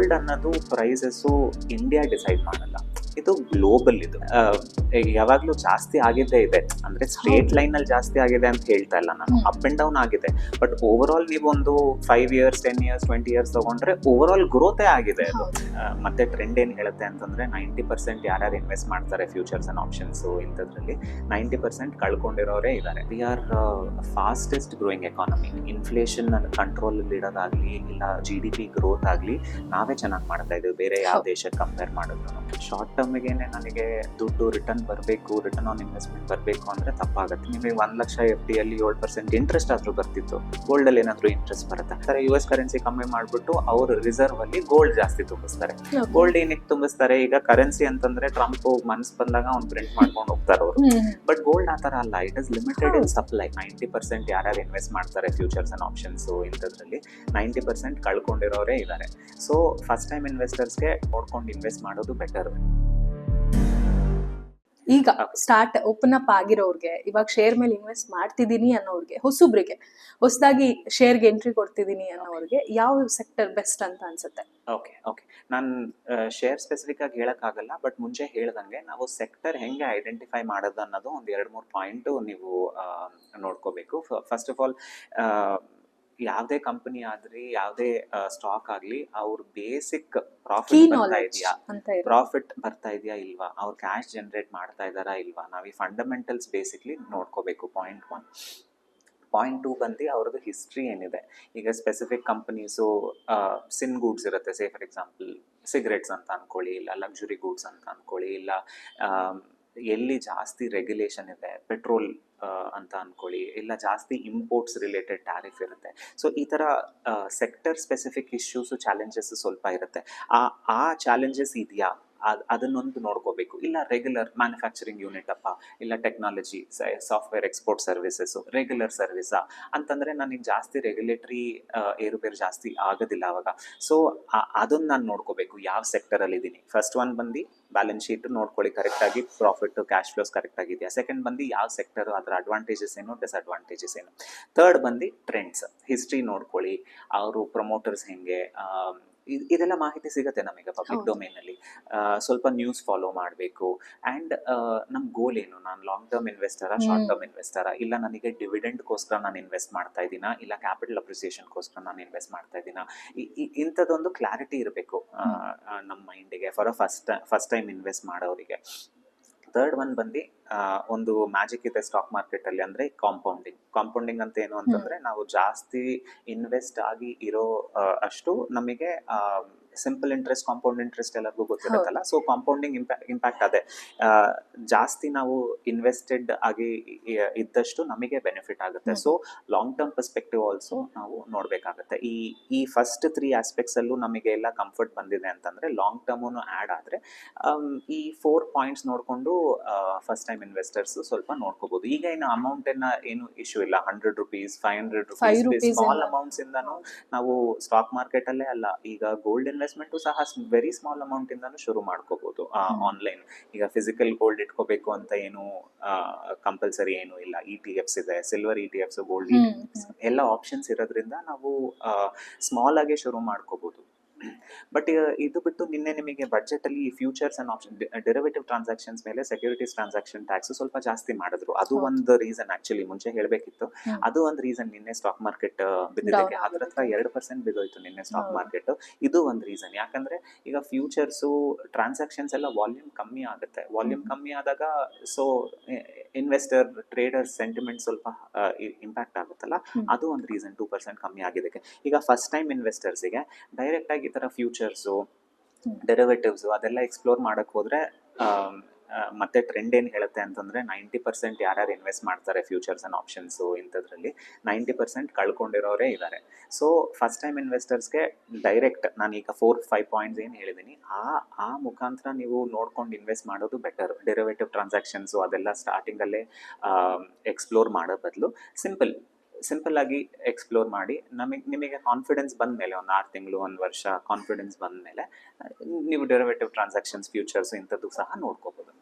Gold ಅನ್ನೋದು prices India decide ಮಾಡಲ್ಲ, ಇದು ಗ್ಲೋಬಲ್. ಇದು ಯಾವಾಗ್ಲೂ ಜಾಸ್ತಿ ಆಗಿದ್ದೇ ಇದೆ, ಅಂದ್ರೆ ಸ್ಟ್ರೇಟ್ ಲೈನ್ ಅಲ್ಲಿ ಜಾಸ್ತಿ ಆಗಿದೆ ಅಂತ ಹೇಳ್ತಾ ಇಲ್ಲ ನಾನು, ಅಪ್ ಅಂಡ್ ಡೌನ್ ಆಗಿದೆ. ಬಟ್ ಓವರ್ ಆಲ್ ನೀವು ಒಂದು 5 years 10 years 20 years ತಗೊಂಡ್ರೆ ಓವರ್ ಆಲ್ ಗ್ರೋತೇ ಆಗಿದೆ ಅದು. ಮತ್ತೆ ಟ್ರೆಂಡ್ ಏನ್ ಹೇಳುತ್ತೆ ಅಂತಂದ್ರೆ 90% ಯಾರ್ಯಾರು ಇನ್ವೆಸ್ಟ್ ಮಾಡ್ತಾರೆ ಫ್ಯೂಚರ್ಸ್ ಅಂಡ್ ಆಪ್ಷನ್ಸ್ ಇಂಥದ್ರಲ್ಲಿ 90% ಕಳ್ಕೊಂಡಿರೋರೇ ಇದ್ದಾರೆ. We are fastest growing economy. Inflation control ಅಲ್ಲಿ ಇಡೋದಾಗ್ಲಿ ಇಲ್ಲ GDP ಗ್ರೋತ್ ಆಗ್ಲಿ ನಾವೇ ಚೆನ್ನಾಗಿ ಮಾಡ್ತಾ ಇದ್ದೀವಿ ಬೇರೆ ಯಾವ ದೇಶಕ್ಕೆ ಕಂಪೇರ್ ಮಾಡಿದ್ರು. ಶಾರ್ಟ್ ಟರ್ಮ್ಗೇನೆ ನನಗೆ ದುಡ್ಡು ರಿಟರ್ನ್ ಬರಬೇಕು, ರಿಟರ್ನ್ ಆನ್ ಇನ್ವೆಸ್ಟ್ಮೆಂಟ್ ಬರಬೇಕು ಅಂದ್ರೆ ತಪ್ಪಾಗುತ್ತೆ. ನಿಮಗೆ 1 ಲಕ್ಷ FD ಅಲ್ಲಿ 7% ಇಂಟ್ರೆಸ್ಟ್ ಆದ್ರೂ ಬರ್ತಿತ್ತು, ಗೋಲ್ಡ್ ಅಲ್ಲಿ ಏನಾದ್ರೂ ಇಂಟ್ರೆಸ್ಟ್ ಬರುತ್ತೆ. ಸರ್ US ಕರೆನ್ಸಿ ಕಮ್ಮಿ ಮಾಡ್ಬಿಟ್ಟು ಅವ್ರ ರಿಸರ್ವ್ ಅಲ್ಲಿ ಗೋಲ್ಡ್ ಜಾಸ್ತಿ ತುಂಬಿಸ್ತಾರೆ. ಗೋಲ್ಡ್ ಏನಕ್ಕೆ ತುಂಬಿಸ್ತಾರೆ? ಈಗ ಕರೆನ್ಸಿ ಅಂತಂದ್ರೆ ಟ್ರಂಪ್ ಮನ್ಸ್ ಬಂದಾಗ ಅವ್ನು ಪ್ರಿಂಟ್ ಮಾಡ್ಕೊಂಡು ಹೋಗ್ತಾರೆ ಅವರು. ಬಟ್ ಗೋಲ್ಡ್ ಆತರ ಅಲ್ಲ, it is limited in supply. 90% ಯಾರ್ಯಾರು ಇನ್ವೆಸ್ಟ್ ಮಾಡ್ತಾರೆ ಫ್ಯೂಚರ್ಸ್ ಅಂಡ್ ಆಪ್ಷನ್ಸ್ ಇಂಥದ್ರಲ್ಲಿ 90% ಕಳ್ಕೊಂಡಿರೋರೇ ಇದ್ದಾರೆ. ಸೊ ಫಸ್ಟ್ ಟೈಮ್ ಇನ್ವೆಸ್ಟರ್ಸ್ಗೆ ನೋಡ್ಕೊಂಡು ಇನ್ವೆಸ್ಟ್ ಮಾಡೋದು ಬೆಟರ್. ಈಗ ಸ್ಟಾರ್ಟ್ ಓಪನ್ ಅಪ್ ಆಗಿರೋರ್ಗೆ, ಇವಾಗ ಶೇರ್ ಮೇಲೆ ಇನ್ವೆಸ್ಟ್ ಮಾಡ್ತಿದ್ದೀನಿ ಅನ್ನೋರ್ಗೆ, ಹೊಸದಾಗಿ ಶೇರ್ಗೆ ಎಂಟ್ರಿ ಕೊಡ್ತಿದ್ದೀನಿ ಅನ್ನೋರ್ಗೆ ಯಾವ ಸೆಕ್ಟರ್ ಬೆಸ್ಟ್ ಅಂತ ಅನ್ಸುತ್ತೆ? ಓಕೆ, ನಾನು ಶೇರ್ ಸ್ಪೆಸಿಫಿಕ್ ಆಗಿ ಹೇಳಕ್ಕಾಗಲ್ಲ, ಬಟ್ ಮುಂಚೆ ಹೇಳ್ದಂಗೆ ನಾವು ಸೆಕ್ಟರ್ ಹೆಂಗೆ ಐಡೆಂಟಿಫೈ ಮಾಡೋದು ಅನ್ನೋದು ಒಂದು 2-3 ಪಾಯಿಂಟ್ ನೀವು ನೋಡ್ಕೋಬೇಕು. ಫಸ್ಟ್ ಆಫ್ ಆಲ್, ಯಾವುದೇ ಕಂಪನಿ ಆದ್ರಿ ಯಾವುದೇ ಸ್ಟಾಕ್ ಆಗ್ಲಿ ಅವ್ರ ಬೇಸಿಕ್ ಪ್ರಾಫಿಟ್ ಬರ್ತಾ ಇದೆಯಾ ಇಲ್ವಾ, ಅವ್ರ ಕ್ಯಾಶ್ ಜನರೇಟ್ ಮಾಡ್ತಾ ಇದಾರಾ ಇಲ್ವಾ, ನಾವು ಈ ಫಂಡಮೆಂಟಲ್ಸ್ ಬೇಸಿಕ್ಲಿ ನೋಡ್ಕೋಬೇಕು. ಪಾಯಿಂಟ್ 1. ಪಾಯಿಂಟ್ 2 ಬಂದು ಅವ್ರದ್ದು ಹಿಸ್ಟ್ರಿ ಏನಿದೆ. ಈಗ ಸ್ಪೆಸಿಫಿಕ್ ಕಂಪನೀಸು ಸಿನ್ ಗೂಡ್ಸ್ ಇರುತ್ತೆ, ಸೇ ಫಾರ್ ಎಕ್ಸಾಂಪಲ್ ಸಿಗರೆಟ್ಸ್ ಅಂತ ಅನ್ಕೊಳ್ಳಿ, ಇಲ್ಲ ಲಕ್ಸುರಿ ಗೂಡ್ಸ್ ಅಂತ ಅನ್ಕೊಳ್ಳಿ, ಇಲ್ಲ ಎಲ್ಲಿ ಜಾಸ್ತಿ ರೆಗ್ಯುಲೇಷನ್ ಇದೆ, ಪೆಟ್ರೋಲ್ ಅಂತ ಅನ್ಕೊಳ್ಳಿ, ಇಲ್ಲ ಜಾಸ್ತಿ ಇಂಪೋರ್ಟ್ಸ್ ರಿಲೇಟೆಡ್ ಟ್ಯಾರಿಫ್ ಇರುತ್ತೆ. ಸೊ ಈ ಥರ ಸೆಕ್ಟರ್ ಸ್ಪೆಸಿಫಿಕ್ ಇಶ್ಯೂಸು ಚಾಲೆಂಜಸ್ ಸ್ವಲ್ಪ ಇರುತ್ತೆ. ಆ ಚಾಲೆಂಜಸ್ ಇದೆಯಾ ಅದನ್ನೊಂದು ನೋಡ್ಕೋಬೇಕು. ಇಲ್ಲ ರೆಗ್ಯುಲರ್ ಮ್ಯಾನುಫ್ಯಾಕ್ಚರಿಂಗ್ ಯೂನಿಟ್ ಅಪ್ಪ, ಇಲ್ಲ technology software export services regular ಸರ್ವಿಸಾ ಅಂತಂದ್ರೆ ನನಗೆ ಜಾಸ್ತಿ ರೆಗ್ಯುಲೇಟರಿ ಏರುಪೇರು ಜಾಸ್ತಿ ಆಗೋದಿಲ್ಲ ಅವಾಗ. ಸೊ ಅದನ್ನ ನಾನು ನೋಡ್ಕೋಬೇಕು ಯಾವ ಸೆಕ್ಟರ್ ಅಲ್ಲಿ ಇದ್ದೀನಿ. ಫಸ್ಟ್ ಒನ್ ಬಂದು ಬ್ಯಾಲೆನ್ಸ್ ಶೀಟ್ ನೋಡ್ಕೊಳ್ಳಿ ಕರೆಕ್ಟ್ ಆಗಿ, ಪ್ರಾಫಿಟ್ ಕ್ಯಾಶ್ ಫ್ಲೋಸ್ ಕರೆಕ್ಟ್ ಆಗಿದೆಯಾ. ಸೆಕೆಂಡ್ ಬಂದು ಯಾವ ಸೆಕ್ಟರ್, ಅದರ ಅಡ್ವಾಂಟೇಜಸ್ ಏನು, ಡಿಸ್ಅಡ್ವಾಂಟೇಜಸ್ ಏನು. ಥರ್ಡ್ ಬಂದು ಟ್ರೆಂಡ್ಸ್, ಹಿಸ್ಟ್ರಿ ನೋಡ್ಕೊಳ್ಳಿ, ಅವರು ಪ್ರಮೋಟರ್ಸ್ ಹೆಂಗೆ, ಇದೆಲ್ಲ ಮಾಹಿತಿ ಸಿಗುತ್ತೆ ನಮಗೆ ಪಬ್ಲಿಕ್ ಡೊಮೇನ್ ಅಲ್ಲಿ. ಸ್ವಲ್ಪ ನ್ಯೂಸ್ ಫಾಲೋ ಮಾಡಬೇಕು. ಆ್ಯಂಡ್ ನಮ್ಮ ಗೋಲ್ ಏನು, ನಾನು ಲಾಂಗ್ ಟರ್ಮ್ ಇನ್ವೆಸ್ಟರಾ, ಶಾರ್ಟ್ ಟರ್ಮ್ ಇನ್ವೆಸ್ಟರಾ, ಇಲ್ಲ ನನಗೆ ಡಿವಿಡೆಂಡ್ಗೋಸ್ಕರ ನಾನು ಇನ್ವೆಸ್ಟ್ ಮಾಡ್ತಾ ಇದ್ದೀನಾ, ಇಲ್ಲ ಕ್ಯಾಪಿಟಲ್ ಅಪ್ರಿಸಿಯೇಷನ್ಗೋಸ್ಕರ ನಾನು ಇನ್ವೆಸ್ಟ್ ಮಾಡ್ತಾ ಇದ್ದೀನಾ, ಇಂಥದ್ದೊಂದು ಕ್ಲಾರಿಟಿ ಇರಬೇಕು ನಮ್ಮ ಮೈಂಡಿಗೆ ಫಾರ್ ಫಸ್ಟ್ ಟೈಮ್ ಇನ್ವೆಸ್ಟ್ ಮಾಡೋರಿಗೆ. ಥರ್ಡ್ ಒನ್ ಬಂದು ಒಂದು ಮ್ಯಾಜಿಕ್ ಇದೆ ಸ್ಟಾಕ್ ಮಾರ್ಕೆಟ್ ಅಲ್ಲಿ, ಅಂದ್ರೆ ಕಾಂಪೌಂಡಿಂಗ್ ಅಂತ ಏನು ಅಂತಂದ್ರೆ ನಾವು ಜಾಸ್ತಿ ಇನ್ವೆಸ್ಟ್ ಆಗಿ ಇರೋ ಅಷ್ಟು ನಮಗೆ ಸಿಂಪಲ್ ಇಂಟ್ರೆಸ್ಟ್, ಕಾಂಪೌಂಡ್ ಇಂಟ್ರೆಸ್ಟ್ ಎಲ್ಲರಿಗೂ ಗೊತ್ತಿರುತ್ತಲ್ಲ. ಸೊ ಕಾಂಪೌಂಡಿಂಗ್ ಇಂಪ್ಯಾಕ್ಟ್ ಅದೇ, ಜಾಸ್ತಿ ನಾವು ಇನ್ವೆಸ್ಟೆಡ್ ಆಗಿ ಇದ್ದಷ್ಟು ನಮಗೆ ಬೆನಿಫಿಟ್ ಆಗುತ್ತೆ. So long term perspective also ನಾವು ನೋಡ್ಬೇಕಾಗತ್ತೆ. ಈ ಫಸ್ಟ್ 3 ಆಸ್ಪೆಕ್ಟ್ಸ್ ಅಲ್ಲೂ ನಮಗೆ ಎಲ್ಲ ಕಂಫರ್ಟ್ ಬಂದಿದೆ ಅಂತಂದ್ರೆ ಲಾಂಗ್ ಟರ್ಮ್ನು ಆ್ಯಡ್ ಆದ್ರೆ ಈ 4 ಪಾಯಿಂಟ್ಸ್ ನೋಡ್ಕೊಂಡು ಫಸ್ಟ್ ಟೈಮ್ ಇನ್ವೆಸ್ಟರ್ಸ್ ಸ್ವಲ್ಪ ನೋಡ್ಕೋಬಹುದು. ಈಗ ಏನು ಅಮೌಂಟ್ ಏನು ಇಶ್ಯೂ ಇಲ್ಲ, 100 ರೂಪೀಸ್ 500 ರೂಪೀಸ್ ಸ್ಮಾಲ್ ಅಮೌಂಟ್ಸ್ ಇಂದಾನು ನಾವು ಸ್ಟಾಕ್ ಮಾರ್ಕೆಟ್ ಅಲ್ಲೇ ಅಲ್ಲ, ಈಗ ಗೋಲ್ಡ್ ಇನ್ವೆಸ್ಟ್ಮೆಂಟ್ ಸಹ ವೆರಿ ಸ್ಮಾಲ್ ಅಮೌಂಟ್ ಇಂದಾನು ಶುರು ಮಾಡ್ಕೋಬಹುದು ಆನ್ಲೈನ್. ಈಗ ಫಿಸಿಕಲ್ ಗೋಲ್ಡ್ ಇಟ್ಕೋಬೇಕು ಅಂತ ಏನು ಕಂಪಲ್ಸರಿ ಏನು ಇಲ್ಲ. ETFs ಇದೆ, ಸಿಲ್ವರ್ ETFs, ಗೋಲ್ಡ್ ETFs ಎಲ್ಲ ಆಪ್ಷನ್ಸ್ ಇರೋದ್ರಿಂದ ನಾವು ಸ್ಮಾಲ್ ಆಗಿ ಶುರು ಮಾಡ್ಕೋಬಹುದು. ಬಟ್ ಇದು ಬಿಟ್ಟು ನಿನ್ನೆ ನಿಮಗೆ ಬಜೆಟ್ ಅಲ್ಲಿ futures and option derivative transactions ಮೇಲೆ ಸೆಕ್ಯೂರಿಟೀಸ್ ಟ್ರಾನ್ಸಾಕ್ಷನ್ ಟ್ಯಾಕ್ಸ್ ಸ್ವಲ್ಪ ಜಾಸ್ತಿ ಮಾಡಿದ್ರು. ಅದು ಒಂದು ರೀಸನ್, ಆಕ್ಚುಲಿ ಮುಂಚೆ ಹೇಳ್ಬೇಕಿತ್ತು. ಅದು ಒಂದು ರೀಸನ್ ನಿನ್ನೆ ಸ್ಟಾಕ್ ಮಾರ್ಕೆಟ್ ಬಿದ್ದಿದ್ದಕ್ಕೆ. ಹತ್ರ 2% ಬಿದ್ದೋಯ್ತು ನಿನ್ನೆ ಸ್ಟಾಕ್ ಮಾರ್ಕೆಟ್. ಇದು ಒಂದು ರೀಸನ್. ಯಾಕಂದ್ರೆ ಈಗ ಫ್ಯೂಚರ್ಸು ಟ್ರಾನ್ಸಾಕ್ಷನ್ಸ್ ಎಲ್ಲ ವಾಲ್ಯೂಮ್ ಕಮ್ಮಿ ಆಗುತ್ತೆ. ವಾಲ್ಯೂಮ್ ಕಮ್ಮಿ ಆದಾಗ ಸೊ ಇನ್ವೆಸ್ಟರ್ ಟ್ರೇಡರ್ ಸೆಂಟಿಮೆಂಟ್ ಸ್ವಲ್ಪ ಇಂಪ್ಯಾಕ್ಟ್ ಆಗುತ್ತಲ್ಲ, ಅದು ಒಂದು ರೀಸನ್ 2% ಕಮ್ಮಿ ಆಗಿದ್ದಕ್ಕೆ. ಈಗ ಫಸ್ಟ್ ಟೈಮ್ ಇನ್ವೆಸ್ಟರ್ಸಿಗೆ ಡೈರೆಕ್ಟ್ ಆಗಿ ಈ ಥರ ಫ್ಯೂಚರ್ಸು ಡೆರಿವೇಟಿವ್ಸು ಅದೆಲ್ಲ ಎಕ್ಸ್ಪ್ಲೋರ್ ಮಾಡಕ್ಕೆ ಹೋದ್ರೆ ಮತ್ತೆ ಟ್ರೆಂಡ್ ಏನು ಹೇಳುತ್ತೆ ಅಂತಂದ್ರೆ 90% ಯಾರ್ಯಾರು ಇನ್ವೆಸ್ಟ್ ಮಾಡ್ತಾರೆ ಫ್ಯೂಚರ್ಸ್ ಅಂಡ್ ಆಪ್ಷನ್ಸ್ ಇಂಥದ್ರಲ್ಲಿ 90% ಕಳ್ಕೊಂಡಿರೋರೇ ಇದ್ದಾರೆ. ಸೊ ಫಸ್ಟ್ ಟೈಮ್ ಇನ್ವೆಸ್ಟರ್ಸ್ಗೆ ಡೈರೆಕ್ಟ್ ನಾನೀಗ 4-5 ಪಾಯಿಂಟ್ಸ್ ಏನು ಹೇಳಿದ್ದೀನಿ ಆ ಮುಖಾಂತರ ನೀವು ನೋಡ್ಕೊಂಡು ಇನ್ವೆಸ್ಟ್ ಮಾಡೋದು ಬೆಟರ್. ಡೆರಿವೇಟಿವ್ ಟ್ರಾನ್ಸಾಕ್ಷನ್ಸು ಅದೆಲ್ಲ ಸ್ಟಾರ್ಟಿಂಗಲ್ಲೇ ಎಕ್ಸ್ಪ್ಲೋರ್ ಮಾಡೋ ಬದಲು ಸಿಂಪಲ್ ಆಗಿ ಎಕ್ಸ್ಪ್ಲೋರ್ ಮಾಡಿ ನಿಮಗೆ ಕಾನ್ಫಿಡೆನ್ಸ್ ಬಂದ ಮೇಲೆ, ಒಂದು 6 ತಿಂಗಳು 1 ವರ್ಷ ಕಾನ್ಫಿಡೆನ್ಸ್ ಬಂದ ಮೇಲೆ ನೀವು ಡೆರಿವೇಟಿವ್ ಟ್ರಾನ್ಸಾಕ್ಷನ್ಸ್ ಫ್ಯೂಚರ್ಸ್ ಇಂಥದ್ದು ಸಹ ನೋಡ್ಕೋಬಹುದು.